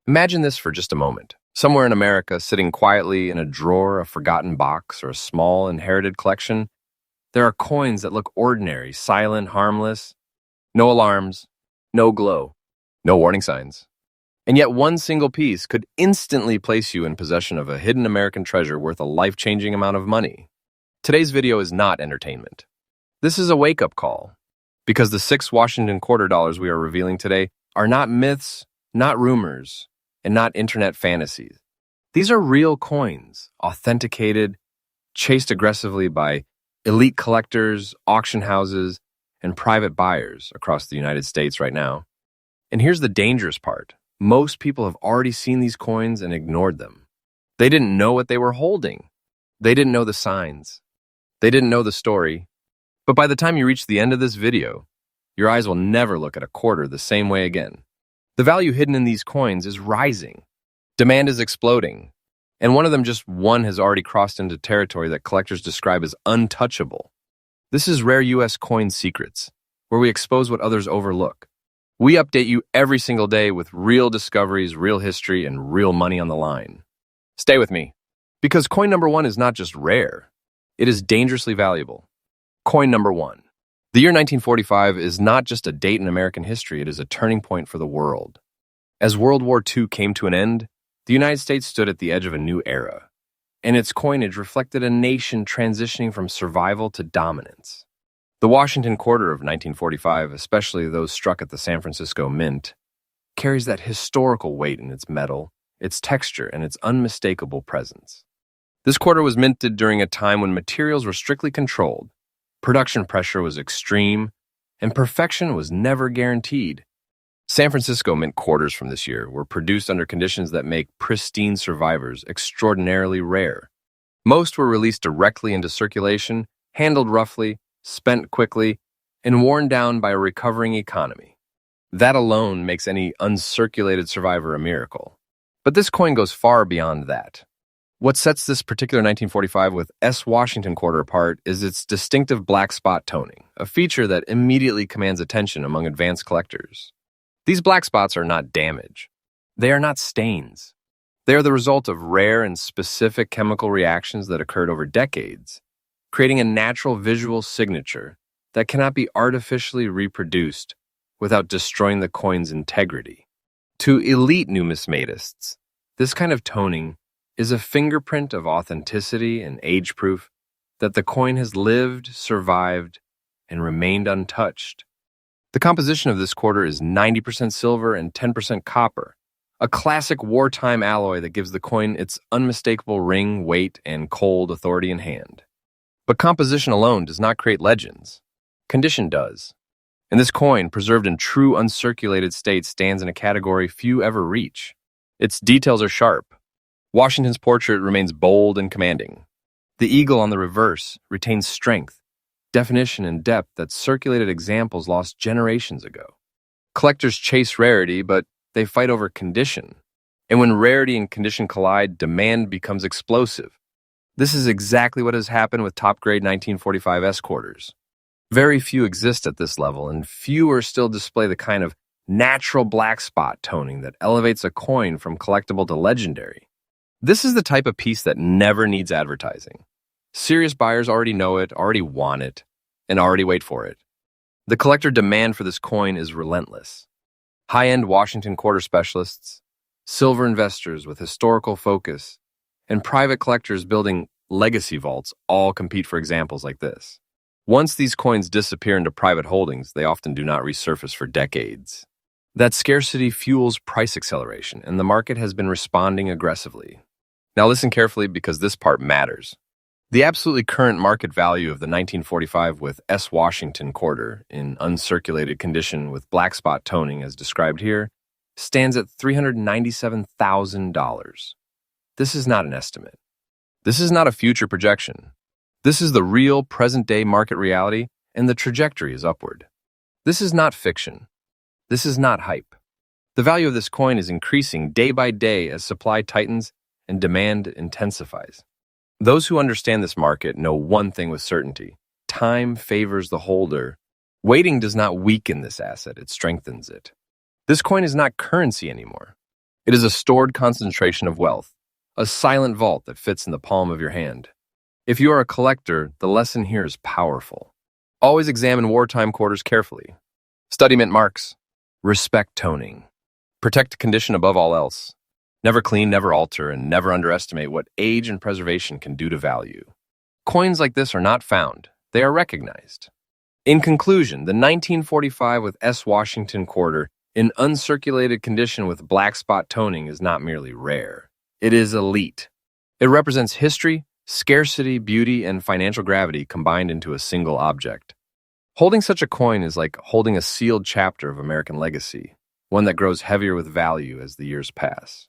Imagine this for just a moment. Somewhere in America, sitting quietly in a drawer, a forgotten box, or a small inherited collection, there are coins that look ordinary, silent, harmless, no alarms, no glow, no warning signs. And yet one single piece could instantly place you in possession of a hidden American treasure worth a life-changing amount of money. Today's video is not entertainment. This is a wake-up call, because the 6 Washington quarter dollars we are revealing today are not myths, not rumors, and not internet fantasies. These are real coins, authenticated, chased aggressively by elite collectors, auction houses, and private buyers across the United States right now. And here's the dangerous part. Most people have already seen these coins and ignored them. They didn't know what they were holding. They didn't know the signs. They didn't know the story. But by the time you reach the end of this video, your eyes will never look at a quarter the same way again. The value hidden in these coins is rising. Demand is exploding. And just one has already crossed into territory that collectors describe as untouchable. This is Rare U.S. Coin Secrets, where we expose what others overlook. We update you every single day with real discoveries, real history, and real money on the line. Stay with me, because coin number 1 is not just rare, it is dangerously valuable. Coin number 1. The year 1945 is not just a date in American history, it is a turning point for the world. As World War II came to an end, the United States stood at the edge of a new era, and its coinage reflected a nation transitioning from survival to dominance. The Washington quarter of 1945, especially those struck at the San Francisco Mint, carries that historical weight in its metal, its texture, and its unmistakable presence. This quarter was minted during a time when materials were strictly controlled, production pressure was extreme, and perfection was never guaranteed. San Francisco Mint quarters from this year were produced under conditions that make pristine survivors extraordinarily rare. Most were released directly into circulation, handled roughly, spent quickly, and worn down by a recovering economy. That alone makes any uncirculated survivor a miracle. But this coin goes far beyond that. What sets this particular 1945 with S. Washington quarter apart is its distinctive black spot toning, a feature that immediately commands attention among advanced collectors. These black spots are not damage. They are not stains. They are the result of rare and specific chemical reactions that occurred over decades, creating a natural visual signature that cannot be artificially reproduced without destroying the coin's integrity. To elite numismatists, this kind of toning is a fingerprint of authenticity and age proof that the coin has lived, survived, and remained untouched. The composition of this quarter is 90% silver and 10% copper, a classic wartime alloy that gives the coin its unmistakable ring, weight, and cold authority in hand. But composition alone does not create legends. Condition does. And this coin, preserved in true uncirculated state, stands in a category few ever reach. Its details are sharp. Washington's portrait remains bold and commanding. The eagle on the reverse retains strength, definition, and depth that circulated examples lost generations ago. Collectors chase rarity, but they fight over condition. And when rarity and condition collide, demand becomes explosive. This is exactly what has happened with top-grade 1945 S quarters. Very few exist at this level, and fewer still display the kind of natural black spot toning that elevates a coin from collectible to legendary. This is the type of piece that never needs advertising. Serious buyers already know it, already want it, and already wait for it. The collector demand for this coin is relentless. High-end Washington quarter specialists, silver investors with historical focus, and private collectors building legacy vaults all compete for examples like this. Once these coins disappear into private holdings, they often do not resurface for decades. That scarcity fuels price acceleration, and the market has been responding aggressively. Now listen carefully, because this part matters. The absolutely current market value of the 1945 with S. Washington quarter, in uncirculated condition with black spot toning as described here, stands at $397,000. This is not an estimate. This is not a future projection. This is the real present-day market reality, and the trajectory is upward. This is not fiction. This is not hype. The value of this coin is increasing day by day as supply tightens and demand intensifies. Those who understand this market know one thing with certainty. Time favors the holder. Waiting does not weaken this asset, it strengthens it. This coin is not currency anymore. It is a stored concentration of wealth, a silent vault that fits in the palm of your hand. If you are a collector, the lesson here is powerful. Always examine wartime quarters carefully. Study mint marks. Respect toning. Protect condition above all else. Never clean, never alter, and never underestimate what age and preservation can do to value. Coins like this are not found. They are recognized. In conclusion, the 1945 with S. Washington quarter in uncirculated condition with black spot toning is not merely rare. It is elite. It represents history, scarcity, beauty, and financial gravity combined into a single object. Holding such a coin is like holding a sealed chapter of American legacy, one that grows heavier with value as the years pass.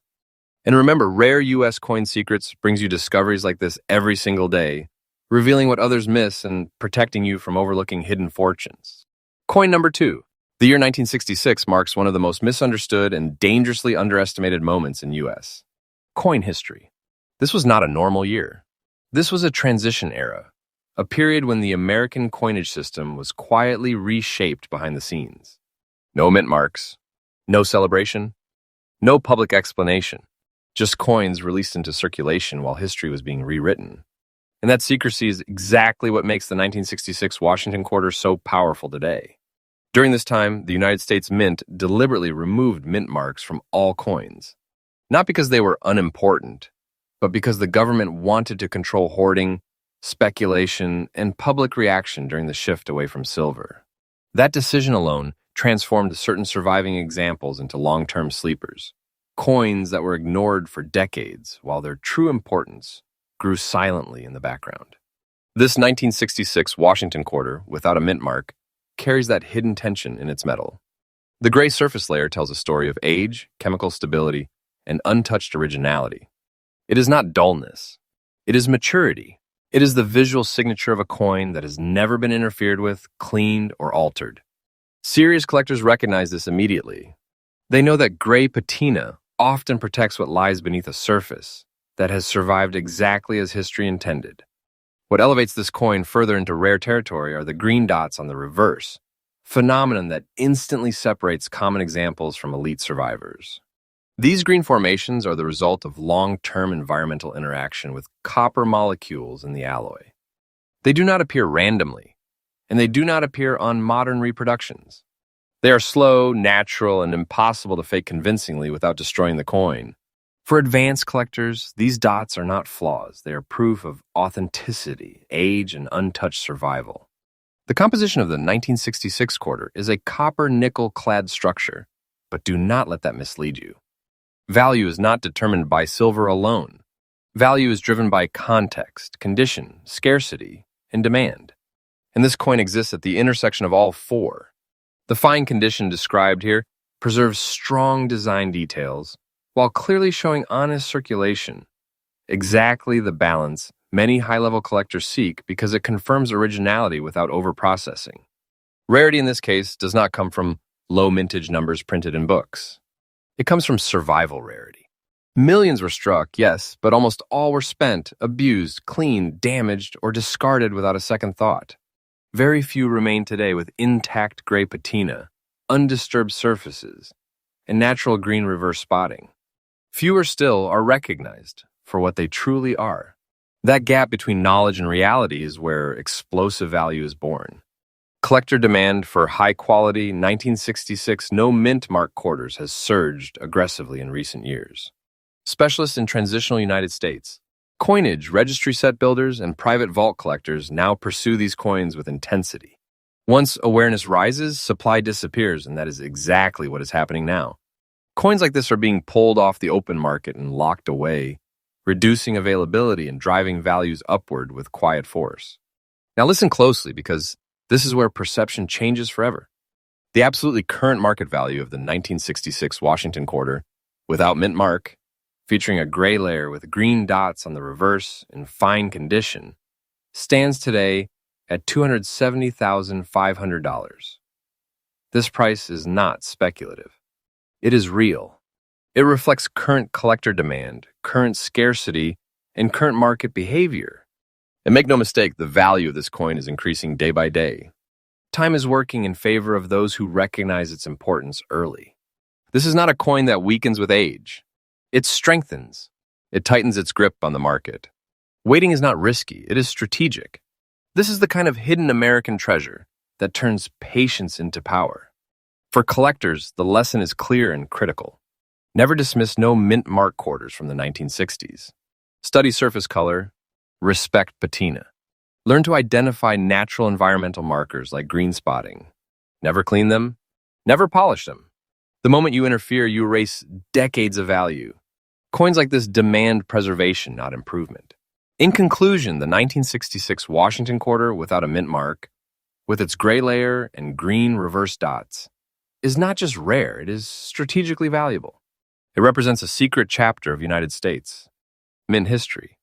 And remember, Rare U.S. Coin Secrets brings you discoveries like this every single day, revealing what others miss and protecting you from overlooking hidden fortunes. Coin number 2. The year 1966 marks one of the most misunderstood and dangerously underestimated moments in U.S. coin history. This was not a normal year. This was a transition era, a period when the American coinage system was quietly reshaped behind the scenes. No mint marks, no celebration, no public explanation, just coins released into circulation while history was being rewritten. And that secrecy is exactly what makes the 1966 Washington quarter so powerful today. During this time, the United States Mint deliberately removed mint marks from all coins, not because they were unimportant, but because the government wanted to control hoarding, speculation, and public reaction during the shift away from silver. That decision alone transformed certain surviving examples into long-term sleepers, coins that were ignored for decades while their true importance grew silently in the background. This 1966 Washington quarter, without a mint mark, carries that hidden tension in its metal. The gray surface layer tells a story of age, chemical stability, and untouched originality. It is not dullness. It is maturity. It is the visual signature of a coin that has never been interfered with, cleaned, or altered. Serious collectors recognize this immediately. They know that gray patina often protects what lies beneath a surface that has survived exactly as history intended. What elevates this coin further into rare territory are the green dots on the reverse, phenomenon that instantly separates common examples from elite survivors. These green formations are the result of long-term environmental interaction with copper molecules in the alloy. They do not appear randomly, and they do not appear on modern reproductions. They are slow, natural, and impossible to fake convincingly without destroying the coin. For advanced collectors, these dots are not flaws. They are proof of authenticity, age, and untouched survival. The composition of the 1966 quarter is a copper-nickel-clad structure, but do not let that mislead you. Value is not determined by silver alone. Value is driven by context, condition, scarcity, and demand. And this coin exists at the intersection of all four. The fine condition described here preserves strong design details while clearly showing honest circulation, exactly the balance many high-level collectors seek because it confirms originality without overprocessing. Rarity in this case does not come from low mintage numbers printed in books. It comes from survival rarity. Millions were struck, yes, but almost all were spent, abused, cleaned, damaged, or discarded without a second thought. Very few remain today with intact gray patina, undisturbed surfaces, and natural green reverse spotting. Fewer still are recognized for what they truly are. That gap between knowledge and reality is where explosive value is born. Collector demand for high-quality 1966 no-mint mark quarters has surged aggressively in recent years. Specialists in transitional United States, coinage, registry set builders, and private vault collectors now pursue these coins with intensity. Once awareness rises, supply disappears, and that is exactly what is happening now. Coins like this are being pulled off the open market and locked away, reducing availability and driving values upward with quiet force. Now listen closely because this is where perception changes forever. The absolutely current market value of the 1966 Washington quarter, without mint mark, featuring a gray layer with green dots on the reverse in fine condition, stands today at $270,500. This price is not speculative. It is real. It reflects current collector demand, current scarcity, and current market behavior. And make no mistake, the value of this coin is increasing day by day. Time is working in favor of those who recognize its importance early. This is not a coin that weakens with age. It strengthens. It tightens its grip on the market. Waiting is not risky, it is strategic. This is the kind of hidden American treasure that turns patience into power. For collectors, the lesson is clear and critical. Never dismiss no mint mark quarters from the 1960s. Study surface color, respect patina. Learn to identify natural environmental markers like green spotting. Never clean them, never polish them. The moment you interfere, you erase decades of value. Coins like this demand preservation, not improvement. In conclusion, the 1966 Washington quarter without a mint mark, with its gray layer and green reverse dots, is not just rare, it is strategically valuable. It represents a secret chapter of United States mint history,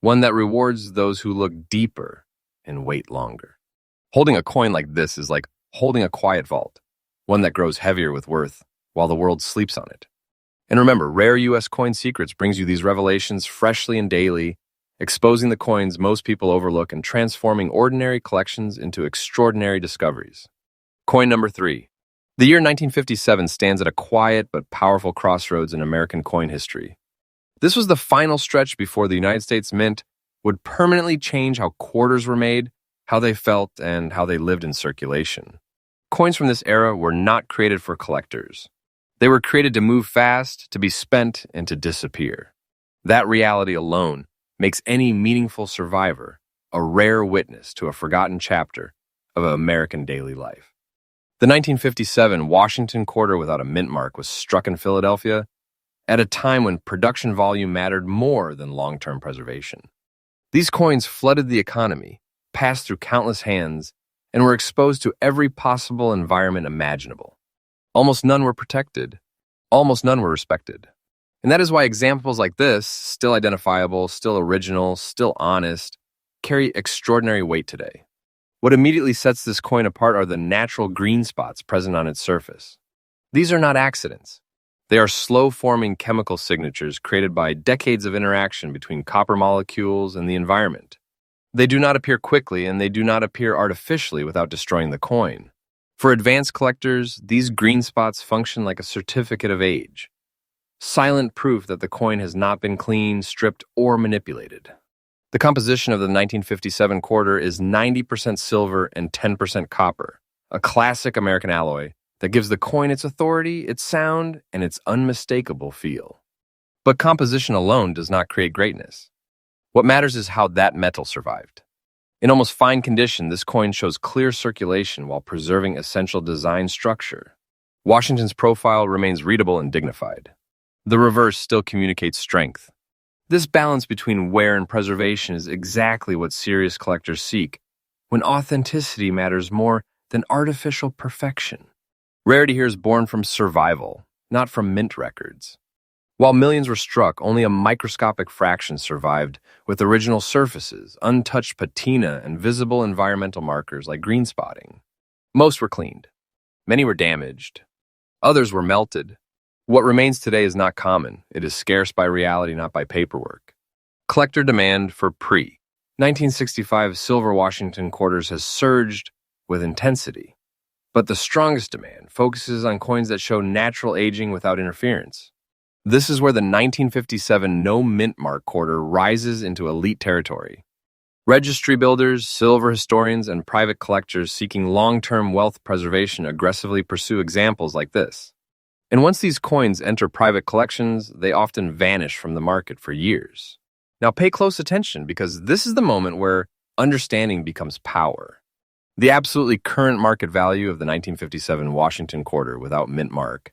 one that rewards those who look deeper and wait longer. Holding a coin like this is like holding a quiet vault, one that grows heavier with worth while the world sleeps on it. And remember, Rare U.S. Coin Secrets brings you these revelations freshly and daily, exposing the coins most people overlook and transforming ordinary collections into extraordinary discoveries. Coin number 3. The year 1957 stands at a quiet but powerful crossroads in American coin history. This was the final stretch before the United States Mint would permanently change how quarters were made, how they felt, and how they lived in circulation. Coins from this era were not created for collectors. They were created to move fast, to be spent, and to disappear. That reality alone makes any meaningful survivor a rare witness to a forgotten chapter of American daily life. The 1957 Washington quarter without a mint mark was struck in Philadelphia at a time when production volume mattered more than long-term preservation. These coins flooded the economy, passed through countless hands, and were exposed to every possible environment imaginable. Almost none were protected. Almost none were respected. And that is why examples like this, still identifiable, still original, still honest, carry extraordinary weight today. What immediately sets this coin apart are the natural green spots present on its surface. These are not accidents. They are slow-forming chemical signatures created by decades of interaction between copper molecules and the environment. They do not appear quickly, and they do not appear artificially without destroying the coin. For advanced collectors, these green spots function like a certificate of age, silent proof that the coin has not been cleaned, stripped, or manipulated. The composition of the 1957 quarter is 90% silver and 10% copper, a classic American alloy that gives the coin its authority, its sound, and its unmistakable feel. But composition alone does not create greatness. What matters is how that metal survived. In almost fine condition, this coin shows clear circulation while preserving essential design structure. Washington's profile remains readable and dignified. The reverse still communicates strength. This balance between wear and preservation is exactly what serious collectors seek, when authenticity matters more than artificial perfection. Rarity here is born from survival, not from mint records. While millions were struck, only a microscopic fraction survived, with original surfaces, untouched patina, and visible environmental markers like green spotting. Most were cleaned. Many were damaged. Others were melted. What remains today is not common. It is scarce by reality, not by paperwork. Collector demand for pre-1965 silver Washington quarters has surged with intensity. But the strongest demand focuses on coins that show natural aging without interference. This is where the 1957 no mint mark quarter rises into elite territory. Registry builders, silver historians, and private collectors seeking long-term wealth preservation aggressively pursue examples like this. And once these coins enter private collections, they often vanish from the market for years. Now pay close attention, because this is the moment where understanding becomes power. The absolutely current market value of the 1957 Washington quarter without mint mark,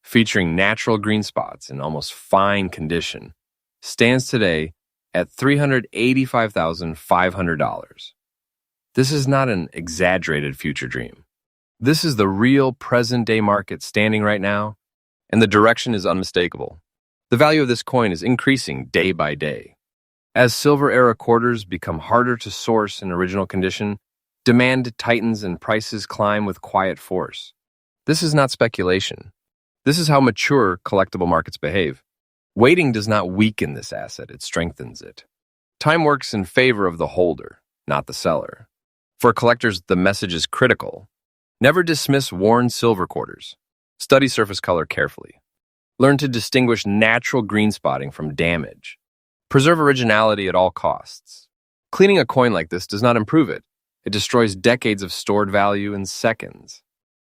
featuring natural green spots in almost fine condition, stands today at $385,500. This is not an exaggerated future dream. This is the real present-day market standing right now, and the direction is unmistakable. The value of this coin is increasing day by day. As silver-era quarters become harder to source in original condition, demand tightens and prices climb with quiet force. This is not speculation. This is how mature collectible markets behave. Waiting does not weaken this asset, it strengthens it. Time works in favor of the holder, not the seller. For collectors, the message is critical. Never dismiss worn silver quarters. Study surface color carefully. Learn to distinguish natural green spotting from damage. Preserve originality at all costs. Cleaning a coin like this does not improve it. It destroys decades of stored value in seconds.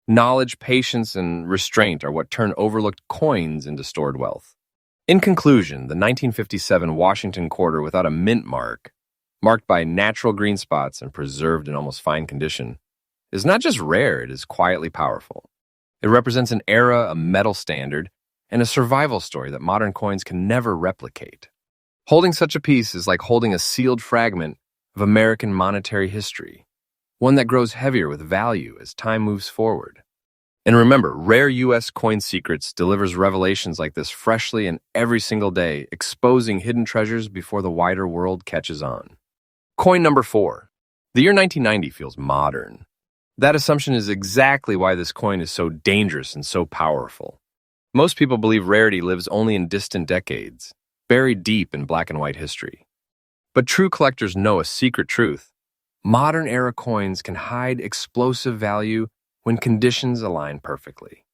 Knowledge, patience, and restraint are what turn overlooked coins into stored wealth. In conclusion, the 1957 Washington quarter without a mint mark, marked by natural green spots and preserved in almost fine condition, is not just rare, it is quietly powerful. It represents an era, a metal standard, and a survival story that modern coins can never replicate. Holding such a piece is like holding a sealed fragment of American monetary history, one that grows heavier with value as time moves forward. And remember, Rare U.S. Coin Secrets delivers revelations like this freshly and every single day, exposing hidden treasures before the wider world catches on. Coin number 4. The year 1990 feels modern. That assumption is exactly why this coin is so dangerous and so powerful. Most people believe rarity lives only in distant decades, buried deep in black and white history. But true collectors know a secret truth. Modern-era coins can hide explosive value when conditions align perfectly.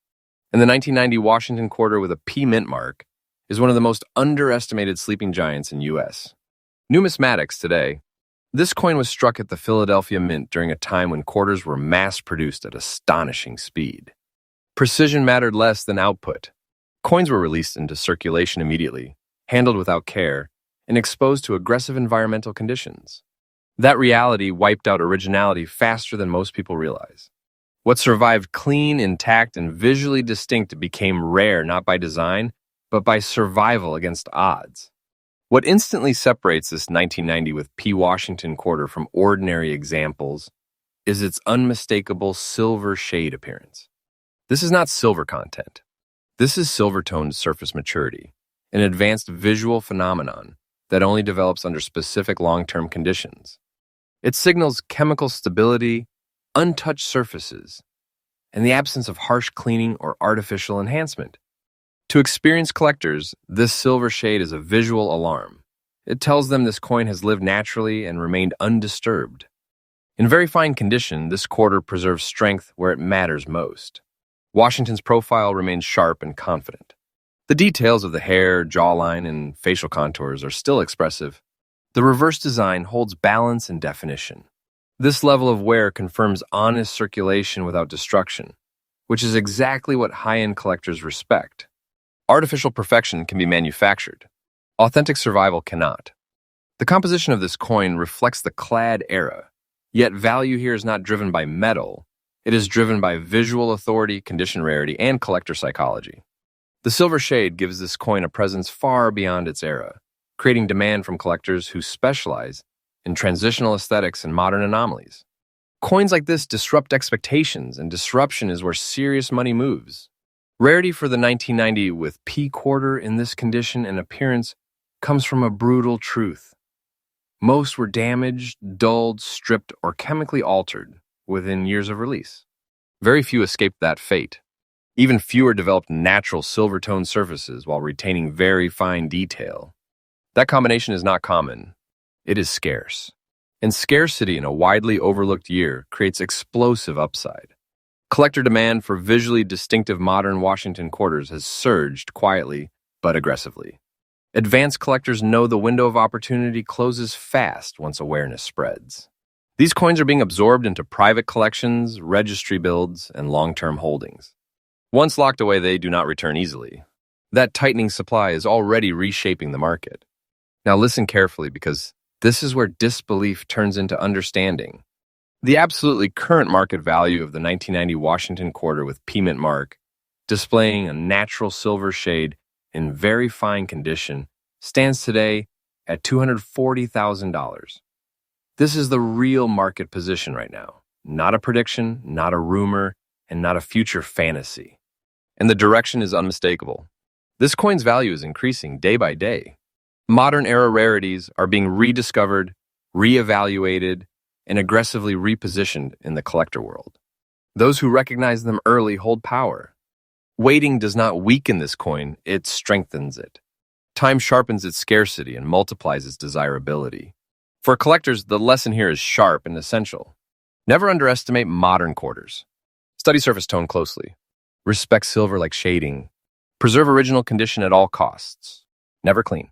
And the 1990 Washington quarter with a P mint mark is one of the most underestimated sleeping giants in U.S. Numismatics today. This coin was struck at the Philadelphia Mint during a time when quarters were mass-produced at astonishing speed. Precision mattered less than output. Coins were released into circulation immediately, handled without care, and exposed to aggressive environmental conditions. That reality wiped out originality faster than most people realize. What survived clean, intact, and visually distinct became rare not by design, but by survival against odds. What instantly separates this 1990 with P. Washington quarter from ordinary examples is its unmistakable silver shade appearance. This is not silver content. This is silver-toned surface maturity, an advanced visual phenomenon that only develops under specific long-term conditions. It signals chemical stability, untouched surfaces, and the absence of harsh cleaning or artificial enhancement. To experienced collectors, this silver shade is a visual alarm. It tells them this coin has lived naturally and remained undisturbed. In very fine condition, this quarter preserves strength where it matters most. Washington's profile remains sharp and confident. The details of the hair, jawline, and facial contours are still expressive. The reverse design holds balance and definition. This level of wear confirms honest circulation without destruction, which is exactly what high-end collectors respect. Artificial perfection can be manufactured. Authentic survival cannot. The composition of this coin reflects the clad era, yet value here is not driven by metal. It is driven by visual authority, condition rarity, and collector psychology. The silver shade gives this coin a presence far beyond its era, creating demand from collectors who specialize in transitional aesthetics and modern anomalies. Coins like this disrupt expectations, and disruption is where serious money moves. Rarity for the 1990 with P quarter in this condition and appearance comes from a brutal truth. Most were damaged, dulled, stripped, or chemically altered within years of release. Very few escaped that fate. Even fewer developed natural silver-toned surfaces while retaining very fine detail. That combination is not common. It is scarce. And scarcity in a widely overlooked year creates explosive upside. Collector demand for visually distinctive modern Washington quarters has surged quietly but aggressively. Advanced collectors know the window of opportunity closes fast once awareness spreads. These coins are being absorbed into private collections, registry builds, and long-term holdings. Once locked away, they do not return easily. That tightening supply is already reshaping the market. Now listen carefully, because this is where disbelief turns into understanding. The absolutely current market value of the 1990 Washington quarter with P mint mark, displaying a natural silver shade in very fine condition, stands today at $240,000. This is the real market position right now. Not a prediction, not a rumor, and not a future fantasy. And the direction is unmistakable. This coin's value is increasing day by day. Modern-era rarities are being rediscovered, reevaluated, and aggressively repositioned in the collector world. Those who recognize them early hold power. Waiting does not weaken this coin, it strengthens it. Time sharpens its scarcity and multiplies its desirability. For collectors, the lesson here is sharp and essential. Never underestimate modern quarters. Study surface tone closely. Respect silver like shading. Preserve original condition at all costs. Never clean.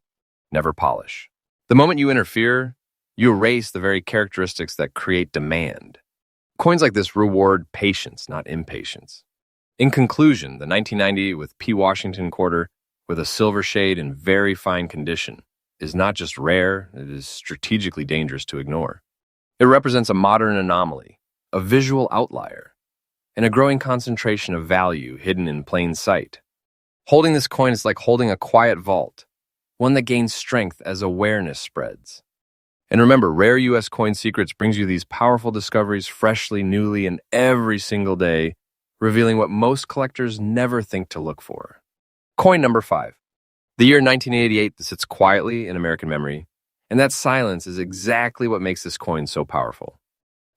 Never polish. The moment you interfere, you erase the very characteristics that create demand. Coins like this reward patience, not impatience. In conclusion, the 1990 with P. Washington quarter with a silver shade in very fine condition is not just rare, it is strategically dangerous to ignore. It represents a modern anomaly, a visual outlier, and a growing concentration of value hidden in plain sight. Holding this coin is like holding a quiet vault, one that gains strength as awareness spreads. And remember, Rare U.S. Coin Secrets brings you these powerful discoveries freshly, newly, and every single day, revealing what most collectors never think to look for. Coin number 5. The year 1988 sits quietly in American memory, and that silence is exactly what makes this coin so powerful.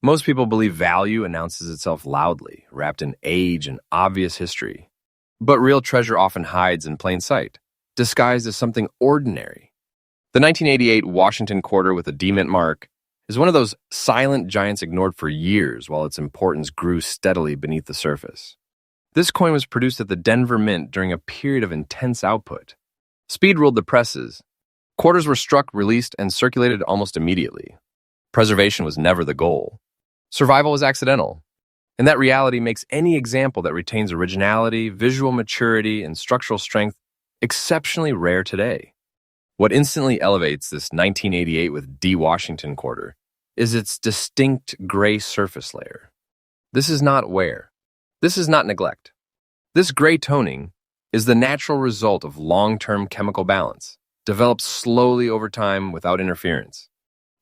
Most people believe value announces itself loudly, wrapped in age and obvious history. But real treasure often hides in plain sight, disguised as something ordinary. The 1988 Washington quarter with a D-mint mark is one of those silent giants ignored for years while its importance grew steadily beneath the surface. This coin was produced at the Denver Mint during a period of intense output. Speed ruled the presses. Quarters were struck, released, and circulated almost immediately. Preservation was never the goal. Survival was accidental. And that reality makes any example that retains originality, visual maturity, and structural strength exceptionally rare today. What instantly elevates this 1988 with D. Washington quarter is its distinct gray surface layer. This is not wear. This is not neglect. This gray toning is the natural result of long-term chemical balance, developed slowly over time without interference.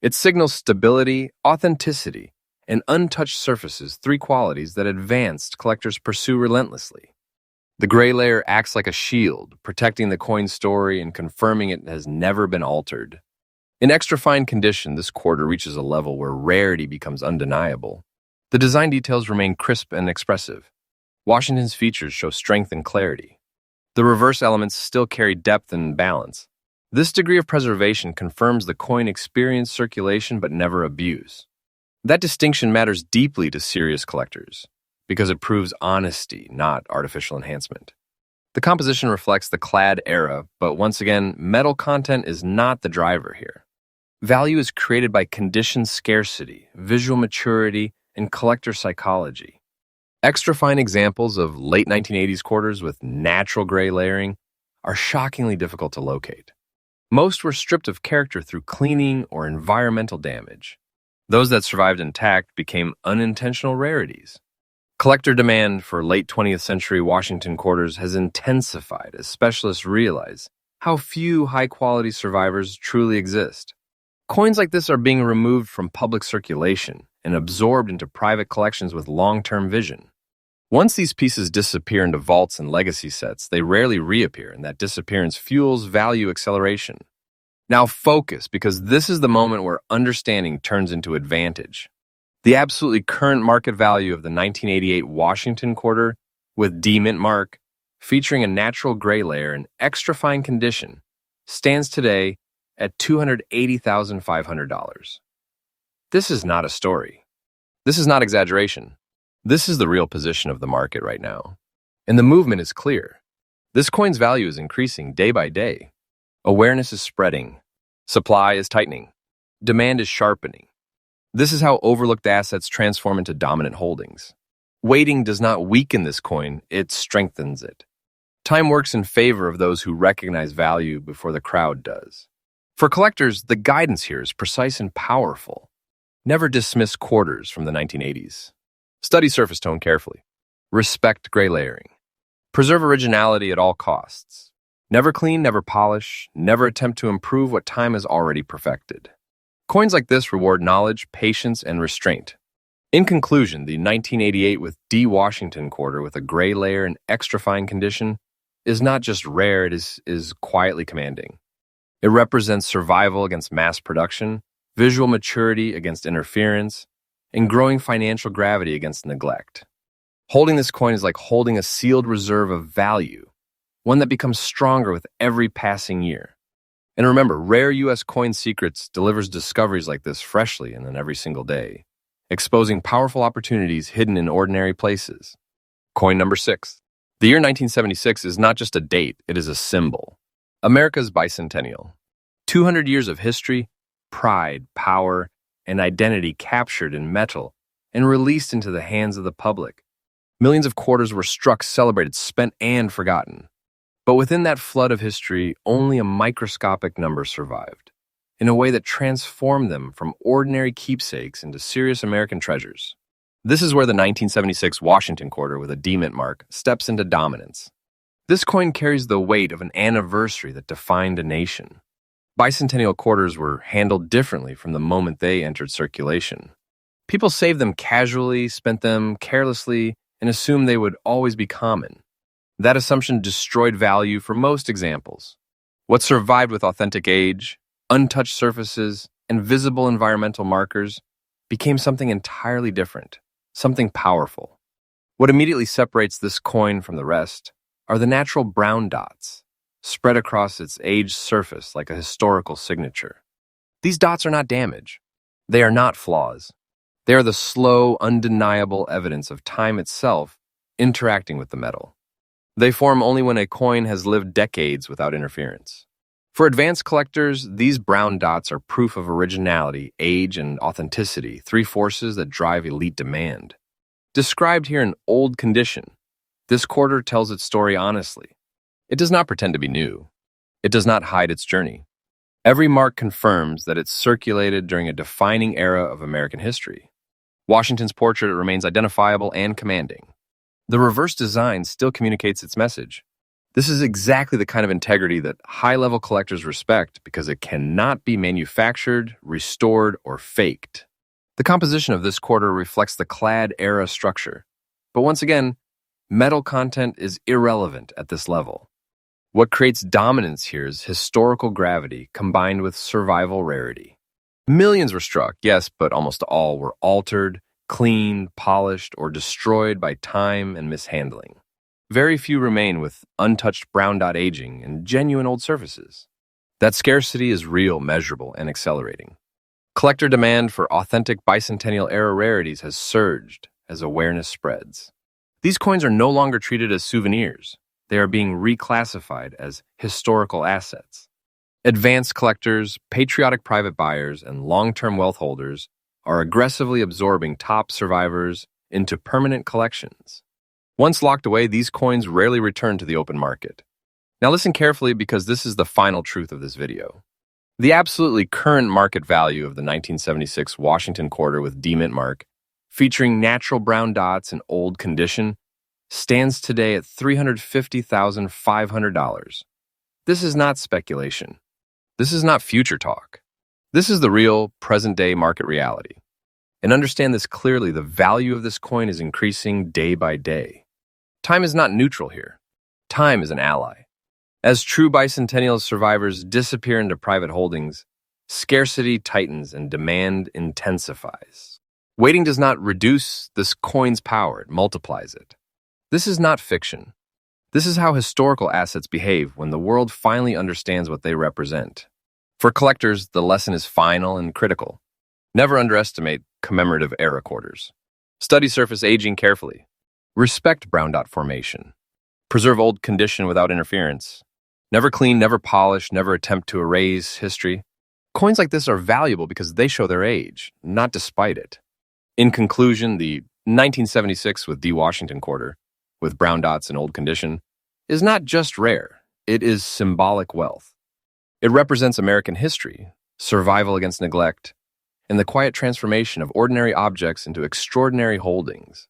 It signals stability, authenticity, and untouched surfaces, 3 qualities that advanced collectors pursue relentlessly. The gray layer acts like a shield, protecting the coin's story and confirming it has never been altered. In extra fine condition, this quarter reaches a level where rarity becomes undeniable. The design details remain crisp and expressive. Washington's features show strength and clarity. The reverse elements still carry depth and balance. This degree of preservation confirms the coin experienced circulation but never abuse. That distinction matters deeply to serious collectors, because it proves honesty, not artificial enhancement. The composition reflects the clad era, but once again, metal content is not the driver here. Value is created by conditioned scarcity, visual maturity, and collector psychology. Extra fine examples of late 1980s quarters with natural gray layering are shockingly difficult to locate. Most were stripped of character through cleaning or environmental damage. Those that survived intact became unintentional rarities. Collector demand for late 20th century Washington quarters has intensified as specialists realize how few high-quality survivors truly exist. Coins like this are being removed from public circulation and absorbed into private collections with long-term vision. Once these pieces disappear into vaults and legacy sets, they rarely reappear, and that disappearance fuels value acceleration. Now focus, because this is the moment where understanding turns into advantage. The absolutely current market value of the 1988 Washington quarter with D mint mark, featuring a natural gray layer in extra fine condition, stands today at $280,500. This is not a story. This is not exaggeration. This is the real position of the market right now. And the movement is clear. This coin's value is increasing day by day. Awareness is spreading. Supply is tightening. Demand is sharpening. This is how overlooked assets transform into dominant holdings. Waiting does not weaken this coin, it strengthens it. Time works in favor of those who recognize value before the crowd does. For collectors, the guidance here is precise and powerful. Never dismiss quarters from the 1980s. Study surface tone carefully. Respect gray layering. Preserve originality at all costs. Never clean, never polish, never attempt to improve what time has already perfected. Coins like this reward knowledge, patience, and restraint. In conclusion, the 1988 with D. Washington quarter with a gray layer in extra fine condition is not just rare, it is quietly commanding. It represents survival against mass production, visual maturity against interference, and growing financial gravity against neglect. Holding this coin is like holding a sealed reserve of value, one that becomes stronger with every passing year. And remember, Rare U.S. Coin Secrets delivers discoveries like this freshly and then every single day, exposing powerful opportunities hidden in ordinary places. Coin number 6. The The year 1976 is not just a date, it is a symbol. America's bicentennial. 200 years of history, pride, power, and identity captured in metal and released into the hands of the public. Millions of quarters were struck, celebrated, spent, and forgotten. But within that flood of history, only a microscopic number survived, in a way that transformed them from ordinary keepsakes into serious American treasures. This is where the 1976 Washington quarter with a D mint mark steps into dominance. This coin carries the weight of an anniversary that defined a nation. Bicentennial quarters were handled differently from the moment they entered circulation. People saved them casually, spent them carelessly, and assumed they would always be common. That assumption destroyed value for most examples. What survived with authentic age, untouched surfaces, and visible environmental markers became something entirely different, something powerful. What immediately separates this coin from the rest are the natural brown dots, spread across its aged surface like a historical signature. These dots are not damage. They are not flaws. They are the slow, undeniable evidence of time itself interacting with the metal. They form only when a coin has lived decades without interference. For advanced collectors, these brown dots are proof of originality, age, and authenticity, three forces that drive elite demand. Described here in old condition, this quarter tells its story honestly. It does not pretend to be new. It does not hide its journey. Every mark confirms that it circulated during a defining era of American history. Washington's portrait remains identifiable and commanding. The reverse design still communicates its message. This is exactly the kind of integrity that high-level collectors respect because it cannot be manufactured, restored, or faked. The composition of this quarter reflects the clad-era structure. But once again, metal content is irrelevant at this level. What creates dominance here is historical gravity combined with survival rarity. Millions were struck, yes, but almost all were altered, cleaned, polished, or destroyed by time and mishandling. Very few remain with untouched brown dot aging and genuine old surfaces. That scarcity is real, measurable, and accelerating. Collector demand for authentic bicentennial-era rarities has surged as awareness spreads. These coins are no longer treated as souvenirs. They are being reclassified as historical assets. Advanced collectors, patriotic private buyers, and long-term wealth holders are aggressively absorbing top survivors into permanent collections. Once locked away, these coins rarely return to the open market. Now listen carefully because this is the final truth of this video. The absolutely current market value of the 1976 Washington quarter with D mint mark, featuring natural brown dots in old condition, stands today at $350,500. This is not speculation. This is not future talk. This is the real, present-day market reality. And understand this clearly, the value of this coin is increasing day by day. Time is not neutral here. Time is an ally. As true bicentennial survivors disappear into private holdings, scarcity tightens and demand intensifies. Waiting does not reduce this coin's power, it multiplies it. This is not fiction. This is how historical assets behave when the world finally understands what they represent. For collectors, the lesson is final and critical. Never underestimate commemorative era quarters. Study surface aging carefully. Respect brown dot formation. Preserve old condition without interference. Never clean, never polish, never attempt to erase history. Coins like this are valuable because they show their age, not despite it. In conclusion, the 1976 with D Washington quarter, with brown dots in old condition, is not just rare, it is symbolic wealth. It represents American history, survival against neglect, and the quiet transformation of ordinary objects into extraordinary holdings.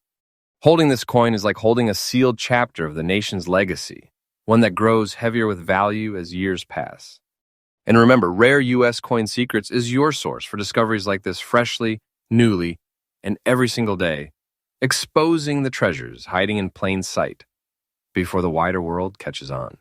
Holding this coin is like holding a sealed chapter of the nation's legacy, one that grows heavier with value as years pass. And remember, Rare U.S. Coin Secrets is your source for discoveries like this freshly, newly, and every single day, exposing the treasures hiding in plain sight before the wider world catches on.